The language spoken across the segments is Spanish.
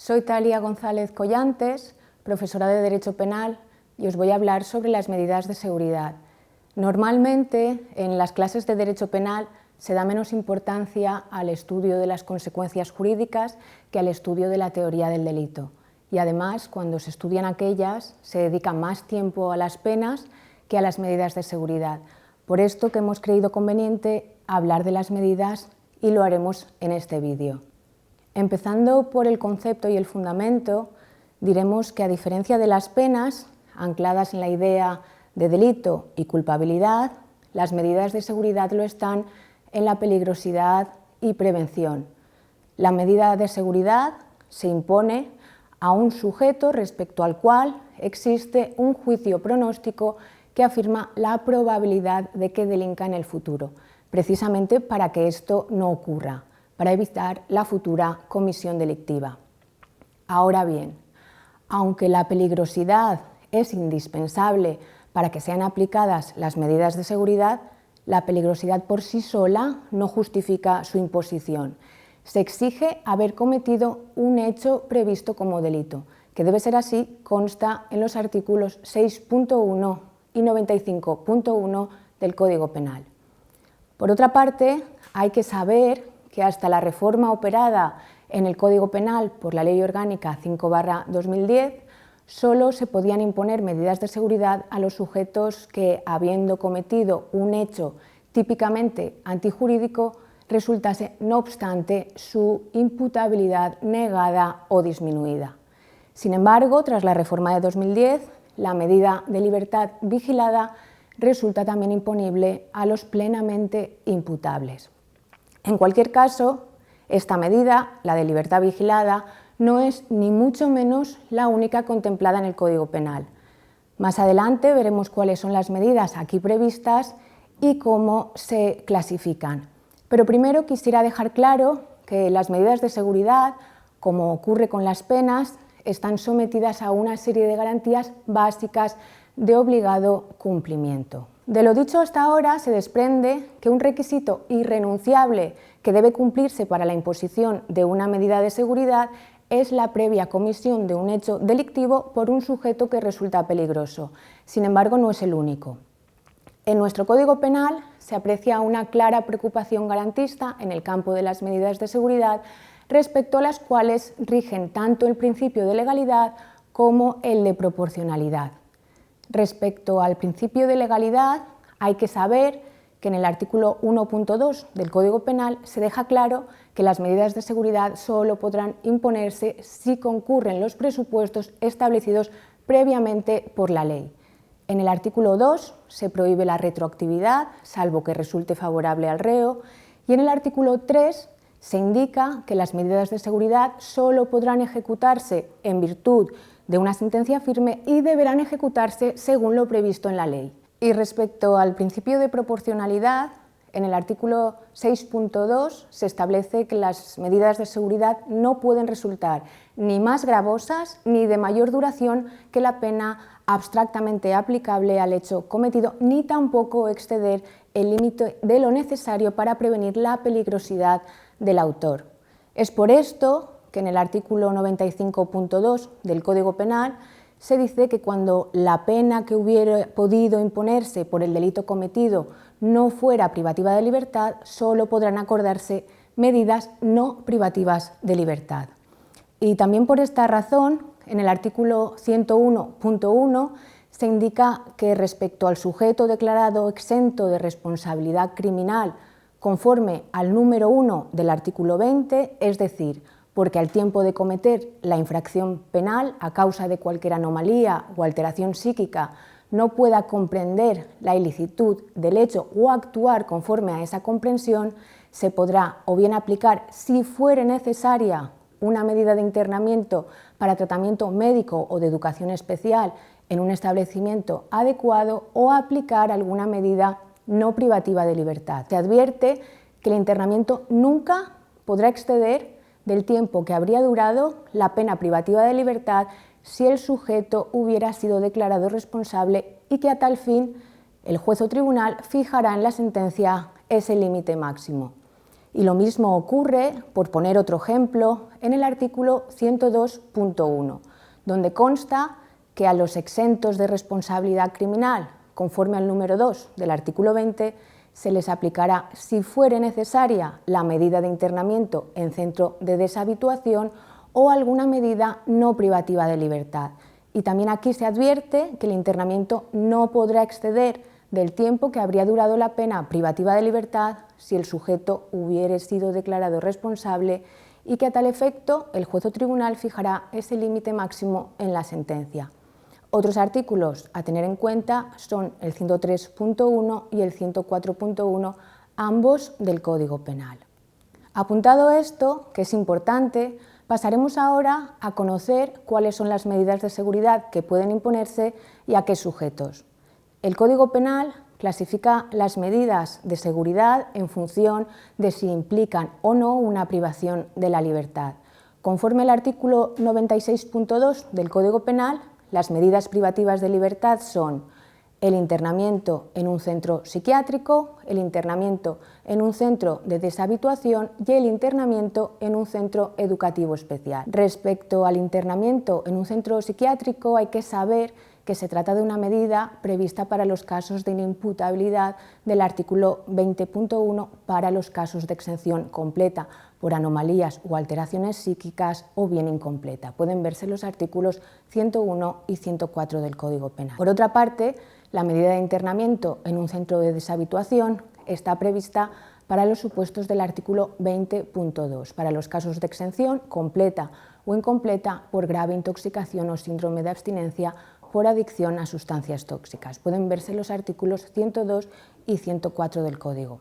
Soy Talia González Collantes, profesora de Derecho Penal, y os voy a hablar sobre las medidas de seguridad. Normalmente, en las clases de Derecho Penal se da menos importancia al estudio de las consecuencias jurídicas que al estudio de la teoría del delito. Y además, cuando se estudian aquellas, se dedica más tiempo a las penas que a las medidas de seguridad. Por esto que hemos creído conveniente hablar de las medidas y lo haremos en este vídeo. Empezando por el concepto y el fundamento, diremos que a diferencia de las penas, ancladas en la idea de delito y culpabilidad, las medidas de seguridad lo están en la peligrosidad y prevención. La medida de seguridad se impone a un sujeto respecto al cual existe un juicio pronóstico que afirma la probabilidad de que delinca en el futuro, precisamente para que esto no ocurra, para evitar la futura comisión delictiva. Ahora bien, aunque la peligrosidad es indispensable para que sean aplicadas las medidas de seguridad, la peligrosidad por sí sola no justifica su imposición. Se exige haber cometido un hecho previsto como delito, que debe ser así, consta en los artículos 6.1 y 95.1 del Código Penal. Por otra parte, hay que saber que hasta la reforma operada en el Código Penal por la Ley Orgánica 5/2010, solo se podían imponer medidas de seguridad a los sujetos que, habiendo cometido un hecho típicamente antijurídico, resultase, no obstante, su imputabilidad negada o disminuida. Sin embargo, tras la reforma de 2010, la medida de libertad vigilada resulta también imponible a los plenamente imputables. En cualquier caso, esta medida, la de libertad vigilada, no es ni mucho menos la única contemplada en el Código Penal. Más adelante veremos cuáles son las medidas aquí previstas y cómo se clasifican. Pero primero quisiera dejar claro que las medidas de seguridad, como ocurre con las penas, están sometidas a una serie de garantías básicas de obligado cumplimiento. De lo dicho hasta ahora se desprende que un requisito irrenunciable que debe cumplirse para la imposición de una medida de seguridad es la previa comisión de un hecho delictivo por un sujeto que resulta peligroso. Sin embargo, no es el único. En nuestro Código Penal se aprecia una clara preocupación garantista en el campo de las medidas de seguridad, respecto a las cuales rigen tanto el principio de legalidad como el de proporcionalidad. Respecto al principio de legalidad, hay que saber que en el artículo 1.2 del Código Penal se deja claro que las medidas de seguridad solo podrán imponerse si concurren los presupuestos establecidos previamente por la ley. En el artículo 2 se prohíbe la retroactividad, salvo que resulte favorable al reo, y en el artículo 3 se indica que las medidas de seguridad solo podrán ejecutarse en virtud de una sentencia firme y deberán ejecutarse según lo previsto en la ley. Y respecto al principio de proporcionalidad, en el artículo 6.2 se establece que las medidas de seguridad no pueden resultar ni más gravosas ni de mayor duración que la pena abstractamente aplicable al hecho cometido, ni tampoco exceder el límite de lo necesario para prevenir la peligrosidad del autor. Es por esto que en el artículo 95.2 del Código Penal se dice que cuando la pena que hubiera podido imponerse por el delito cometido no fuera privativa de libertad, solo podrán acordarse medidas no privativas de libertad. Y también por esta razón, en el artículo 101.1 se indica que respecto al sujeto declarado exento de responsabilidad criminal conforme al número 1 del artículo 20, es decir, porque al tiempo de cometer la infracción penal, a causa de cualquier anomalía o alteración psíquica, no pueda comprender la ilicitud del hecho o actuar conforme a esa comprensión, se podrá o bien aplicar, si fuere necesaria, una medida de internamiento para tratamiento médico o de educación especial en un establecimiento adecuado, o aplicar alguna medida no privativa de libertad. Se advierte que el internamiento nunca podrá exceder del tiempo que habría durado la pena privativa de libertad si el sujeto hubiera sido declarado responsable, y que a tal fin el juez o tribunal fijará en la sentencia ese límite máximo. Y lo mismo ocurre, por poner otro ejemplo, en el artículo 102.1, donde consta que a los exentos de responsabilidad criminal, conforme al número 2 del artículo 20, se les aplicará, si fuere necesaria, la medida de internamiento en centro de deshabituación o alguna medida no privativa de libertad. Y también aquí se advierte que el internamiento no podrá exceder del tiempo que habría durado la pena privativa de libertad si el sujeto hubiere sido declarado responsable y que a tal efecto el juez o tribunal fijará ese límite máximo en la sentencia. Otros artículos a tener en cuenta son el 103.1 y el 104.1, ambos del Código Penal. Apuntado esto, que es importante, pasaremos ahora a conocer cuáles son las medidas de seguridad que pueden imponerse y a qué sujetos. El Código Penal clasifica las medidas de seguridad en función de si implican o no una privación de la libertad. Conforme al artículo 96.2 del Código Penal, las medidas privativas de libertad son el internamiento en un centro psiquiátrico, el internamiento en un centro de deshabituación y el internamiento en un centro educativo especial. Respecto al internamiento en un centro psiquiátrico, hay que saber que se trata de una medida prevista para los casos de inimputabilidad del artículo 20.1 para los casos de exención completa por anomalías o alteraciones psíquicas o bien incompleta. Pueden verse los artículos 101 y 104 del Código Penal. Por otra parte, la medida de internamiento en un centro de deshabituación está prevista para los supuestos del artículo 20.2, para los casos de exención completa o incompleta por grave intoxicación o síndrome de abstinencia por adicción a sustancias tóxicas. Pueden verse los artículos 102 y 104 del Código.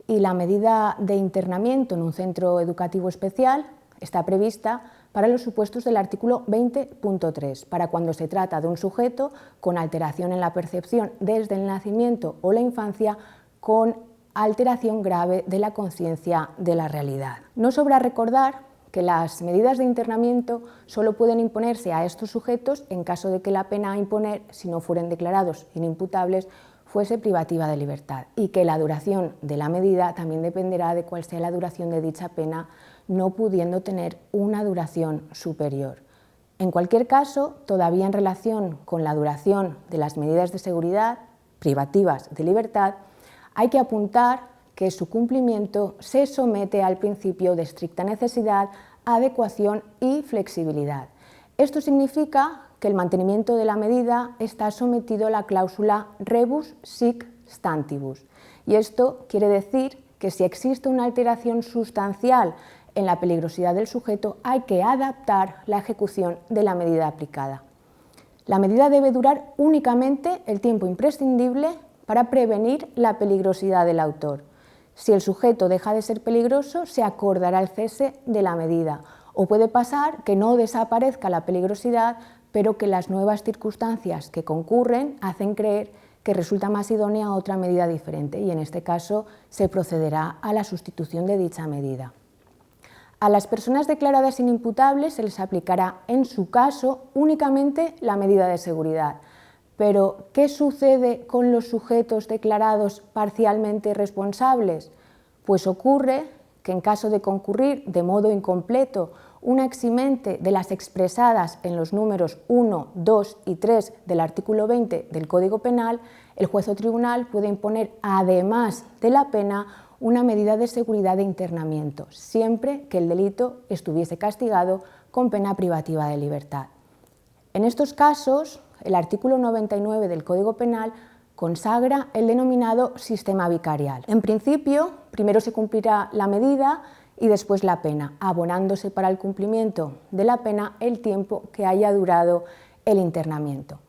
Y la medida de internamiento en un centro educativo especial está prevista para los supuestos del artículo 20.3, para cuando se trata de un sujeto con alteración en la percepción desde el nacimiento o la infancia con alteración grave de la conciencia de la realidad. No sobra recordar que las medidas de internamiento solo pueden imponerse a estos sujetos en caso de que la pena a imponer, si no fueren declarados inimputables, fuese privativa de libertad, y que la duración de la medida también dependerá de cuál sea la duración de dicha pena, no pudiendo tener una duración superior. En cualquier caso, todavía en relación con la duración de las medidas de seguridad privativas de libertad, hay que apuntar que su cumplimiento se somete al principio de estricta necesidad, adecuación y flexibilidad. Esto significa que el mantenimiento de la medida está sometido a la cláusula rebus sic stantibus. Y esto quiere decir que si existe una alteración sustancial en la peligrosidad del sujeto, hay que adaptar la ejecución de la medida aplicada. La medida debe durar únicamente el tiempo imprescindible para prevenir la peligrosidad del autor. Si el sujeto deja de ser peligroso, se acordará el cese de la medida, o puede pasar que no desaparezca la peligrosidad, pero que las nuevas circunstancias que concurren hacen creer que resulta más idónea otra medida diferente, y en este caso se procederá a la sustitución de dicha medida. A las personas declaradas inimputables se les aplicará, en su caso, únicamente la medida de seguridad. Pero, ¿qué sucede con los sujetos declarados parcialmente responsables? Pues ocurre que en caso de concurrir de modo incompleto una eximente de las expresadas en los números 1, 2 y 3 del artículo 20 del Código Penal, el juez o tribunal puede imponer, además de la pena, una medida de seguridad de internamiento, siempre que el delito estuviese castigado con pena privativa de libertad. En estos casos, el artículo 99 del Código Penal consagra el denominado sistema vicarial. En principio, primero se cumplirá la medida y después la pena, abonándose para el cumplimiento de la pena el tiempo que haya durado el internamiento.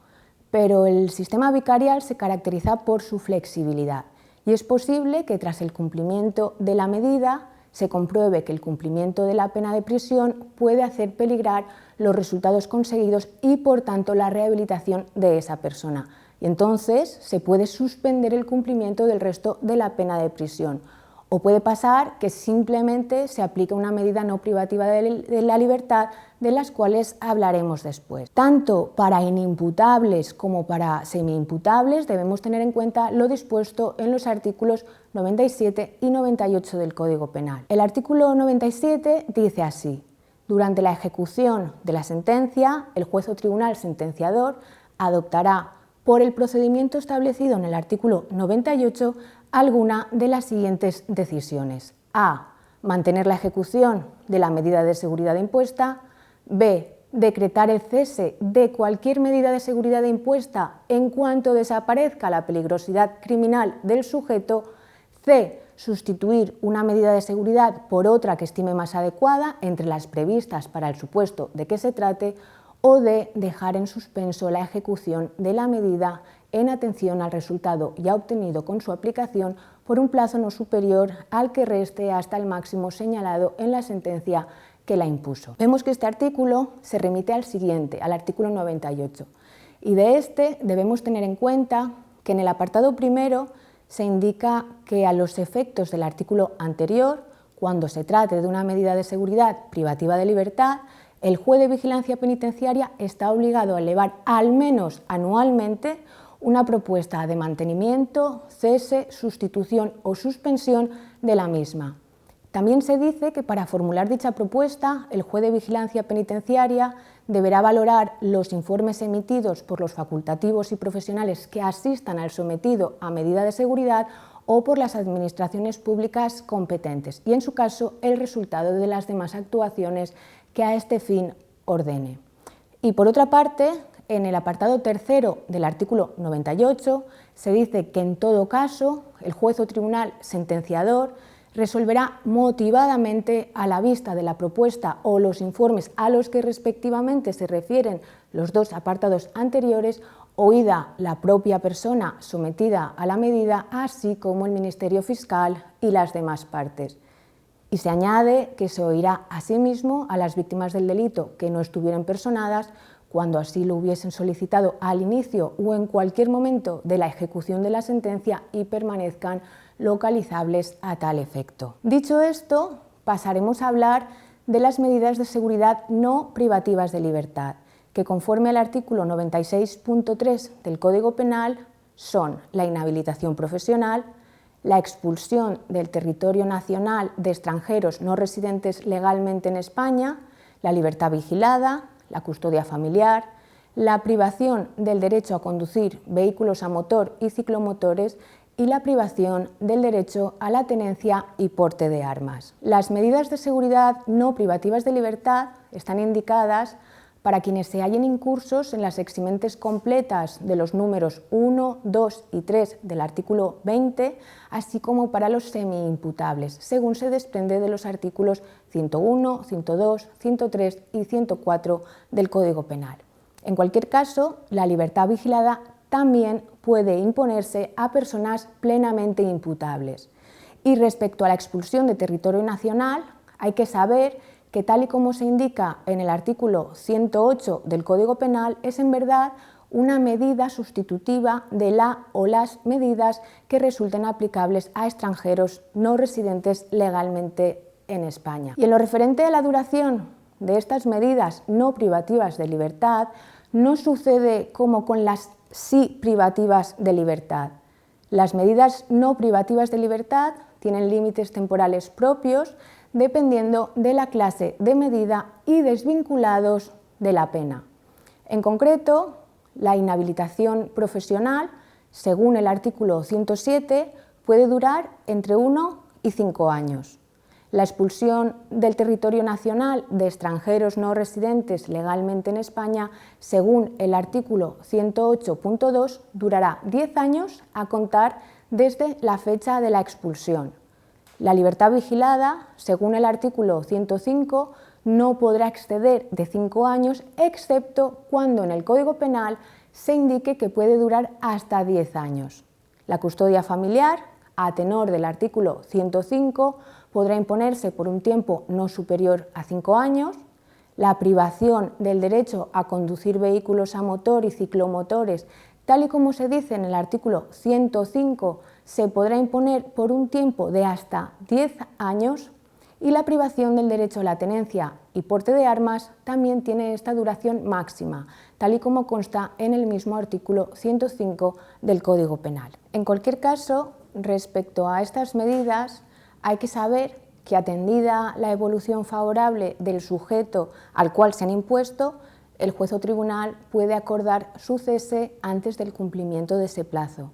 Pero el sistema vicarial se caracteriza por su flexibilidad y es posible que tras el cumplimiento de la medida se compruebe que el cumplimiento de la pena de prisión puede hacer peligrar los resultados conseguidos y, por tanto, la rehabilitación de esa persona. Y entonces se puede suspender el cumplimiento del resto de la pena de prisión. O puede pasar que simplemente se aplique una medida no privativa de la libertad, de las cuales hablaremos después. Tanto para inimputables como para semiimputables debemos tener en cuenta lo dispuesto en los artículos 97 y 98 del Código Penal. El artículo 97 dice así: durante la ejecución de la sentencia, el juez o tribunal sentenciador adoptará, por el procedimiento establecido en el artículo 98, alguna de las siguientes decisiones. A. Mantener la ejecución de la medida de seguridad impuesta. B. Decretar el cese de cualquier medida de seguridad impuesta en cuanto desaparezca la peligrosidad criminal del sujeto. C. Sustituir una medida de seguridad por otra que estime más adecuada entre las previstas para el supuesto de que se trate. O D. Dejar en suspenso la ejecución de la medida en atención al resultado ya obtenido con su aplicación por un plazo no superior al que reste hasta el máximo señalado en la sentencia que la impuso. Vemos que este artículo se remite al siguiente, al artículo 98, y de este debemos tener en cuenta que en el apartado primero se indica que a los efectos del artículo anterior, cuando se trate de una medida de seguridad privativa de libertad, el juez de vigilancia penitenciaria está obligado a elevar al menos anualmente una propuesta de mantenimiento, cese, sustitución o suspensión de la misma. También se dice que para formular dicha propuesta, el juez de vigilancia penitenciaria deberá valorar los informes emitidos por los facultativos y profesionales que asistan al sometido a medida de seguridad o por las administraciones públicas competentes y, en su caso, el resultado de las demás actuaciones que a este fin ordene. Y por otra parte, en el apartado tercero del artículo 98 se dice que en todo caso el juez o tribunal sentenciador resolverá motivadamente, a la vista de la propuesta o los informes a los que respectivamente se refieren los dos apartados anteriores, oída la propia persona sometida a la medida, así como el Ministerio Fiscal y las demás partes. Y se añade que se oirá asimismo a las víctimas del delito que no estuvieran personadas cuando así lo hubiesen solicitado al inicio o en cualquier momento de la ejecución de la sentencia y permanezcan localizables a tal efecto. Dicho esto, pasaremos a hablar de las medidas de seguridad no privativas de libertad, que conforme al artículo 96.3 del Código Penal son la inhabilitación profesional, la expulsión del territorio nacional de extranjeros no residentes legalmente en España, la libertad vigilada, la custodia familiar, la privación del derecho a conducir vehículos a motor y ciclomotores y la privación del derecho a la tenencia y porte de armas. Las medidas de seguridad no privativas de libertad están indicadas para quienes se hallen incursos en las eximentes completas de los números 1, 2 y 3 del artículo 20, así como para los semi-imputables, según se desprende de los artículos 101, 102, 103 y 104 del Código Penal. En cualquier caso, la libertad vigilada también puede imponerse a personas plenamente imputables. Y respecto a la expulsión de territorio nacional, hay que saber que, tal y como se indica en el artículo 108 del Código Penal, es en verdad una medida sustitutiva de la o las medidas que resulten aplicables a extranjeros no residentes legalmente en España. Y en lo referente a la duración de estas medidas no privativas de libertad, no sucede como con las sí privativas de libertad. Las medidas no privativas de libertad tienen límites temporales propios dependiendo de la clase de medida y desvinculados de la pena. En concreto, la inhabilitación profesional, según el artículo 107, puede durar entre 1 y 5 años. La expulsión del territorio nacional de extranjeros no residentes legalmente en España, según el artículo 108.2, durará 10 años a contar desde la fecha de la expulsión. La libertad vigilada, según el artículo 105, no podrá exceder de 5 años, excepto cuando en el Código Penal se indique que puede durar hasta 10 años. La custodia familiar, a tenor del artículo 105, podrá imponerse por un tiempo no superior a 5 años. La privación del derecho a conducir vehículos a motor y ciclomotores, tal y como se dice en el artículo 105, se podrá imponer por un tiempo de hasta 10 años, y la privación del derecho a la tenencia y porte de armas también tiene esta duración máxima, tal y como consta en el mismo artículo 105 del Código Penal. En cualquier caso, respecto a estas medidas, hay que saber que, atendida la evolución favorable del sujeto al cual se han impuesto, el juez o tribunal puede acordar su cese antes del cumplimiento de ese plazo.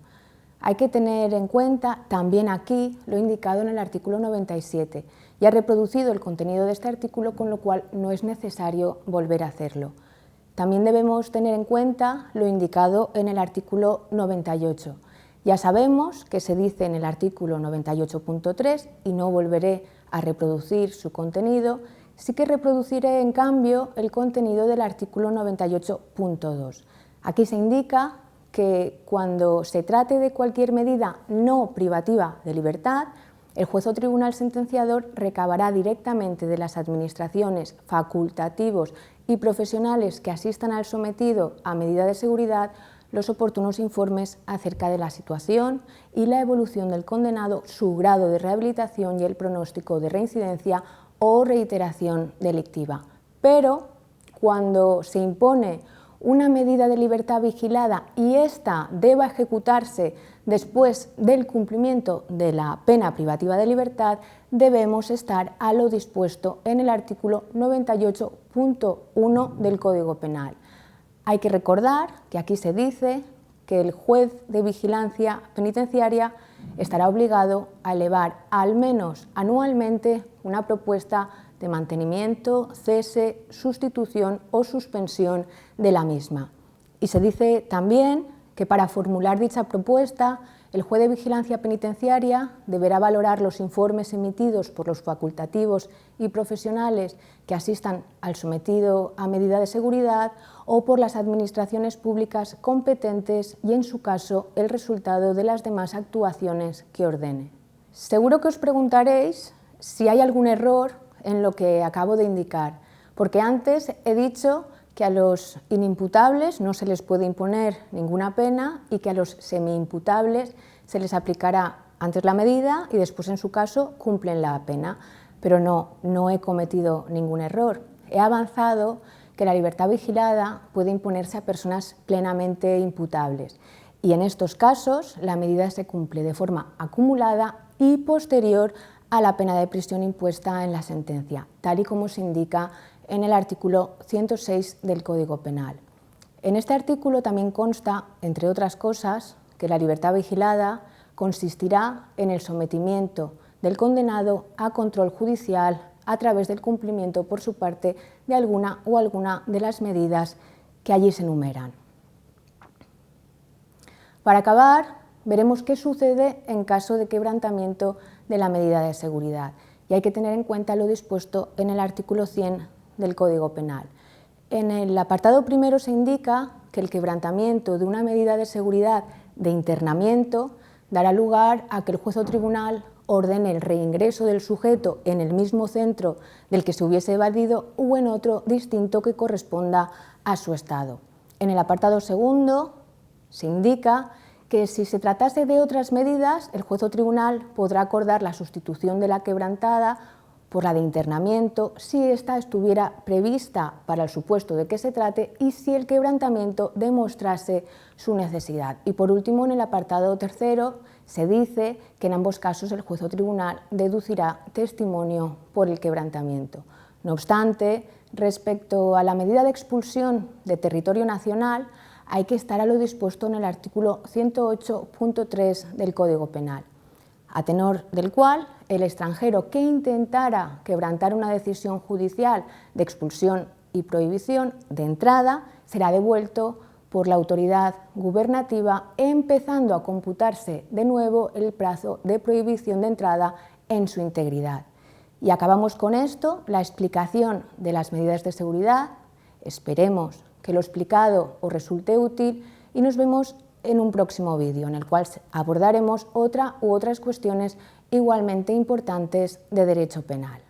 Hay que tener en cuenta también aquí lo indicado en el artículo 97. Ya he reproducido el contenido de este artículo, con lo cual no es necesario volver a hacerlo. También debemos tener en cuenta lo indicado en el artículo 98. Ya sabemos que se dice en el artículo 98.3, y no volveré a reproducir su contenido. Sí que reproduciré, en cambio, el contenido del artículo 98.2. Aquí se indica que cuando se trate de cualquier medida no privativa de libertad, el juez o tribunal sentenciador recabará directamente de las administraciones, facultativos y profesionales que asistan al sometido a medida de seguridad los oportunos informes acerca de la situación y la evolución del condenado, su grado de rehabilitación y el pronóstico de reincidencia o reiteración delictiva. Pero cuando se impone una medida de libertad vigilada y ésta deba ejecutarse después del cumplimiento de la pena privativa de libertad, debemos estar a lo dispuesto en el artículo 98.1 del Código Penal. Hay que recordar que aquí se dice que el juez de vigilancia penitenciaria estará obligado a elevar al menos anualmente una propuesta de mantenimiento, cese, sustitución o suspensión de la misma. Y se dice también que para formular dicha propuesta, el juez de vigilancia penitenciaria deberá valorar los informes emitidos por los facultativos y profesionales que asistan al sometido a medida de seguridad o por las administraciones públicas competentes y, en su caso, el resultado de las demás actuaciones que ordene. Seguro que os preguntaréis si hay algún error en lo que acabo de indicar, porque antes he dicho que a los inimputables no se les puede imponer ninguna pena y que a los semi-imputables se les aplicará antes la medida y después, en su caso, cumplen la pena. Pero no he cometido ningún error. He avanzado que la libertad vigilada puede imponerse a personas plenamente imputables y, en estos casos, la medida se cumple de forma acumulada y posterior a la pena de prisión impuesta en la sentencia, tal y como se indica en el artículo 106 del Código Penal. En este artículo también consta, entre otras cosas, que la libertad vigilada consistirá en el sometimiento del condenado a control judicial a través del cumplimiento por su parte de alguna de las medidas que allí se enumeran. Para acabar, veremos qué sucede en caso de quebrantamiento de la medida de seguridad, y hay que tener en cuenta lo dispuesto en el artículo 100 del Código Penal. En el apartado primero se indica que el quebrantamiento de una medida de seguridad de internamiento dará lugar a que el juez o tribunal ordene el reingreso del sujeto en el mismo centro del que se hubiese evadido o en otro distinto que corresponda a su estado. En el apartado segundo se indica que si se tratase de otras medidas, el juez o tribunal podrá acordar la sustitución de la quebrantada por la de internamiento si ésta estuviera prevista para el supuesto de que se trate y si el quebrantamiento demostrase su necesidad. Y por último, en el apartado tercero, se dice que en ambos casos el juez o tribunal deducirá testimonio por el quebrantamiento. No obstante, respecto a la medida de expulsión de territorio nacional, hay que estar a lo dispuesto en el artículo 108.3 del Código Penal, a tenor del cual el extranjero que intentara quebrantar una decisión judicial de expulsión y prohibición de entrada será devuelto por la autoridad gubernativa, empezando a computarse de nuevo el plazo de prohibición de entrada en su integridad. Y acabamos con esto la explicación de las medidas de seguridad. Esperemos que lo explicado os resulte útil y nos vemos en un próximo vídeo en el cual abordaremos otra u otras cuestiones igualmente importantes de derecho penal.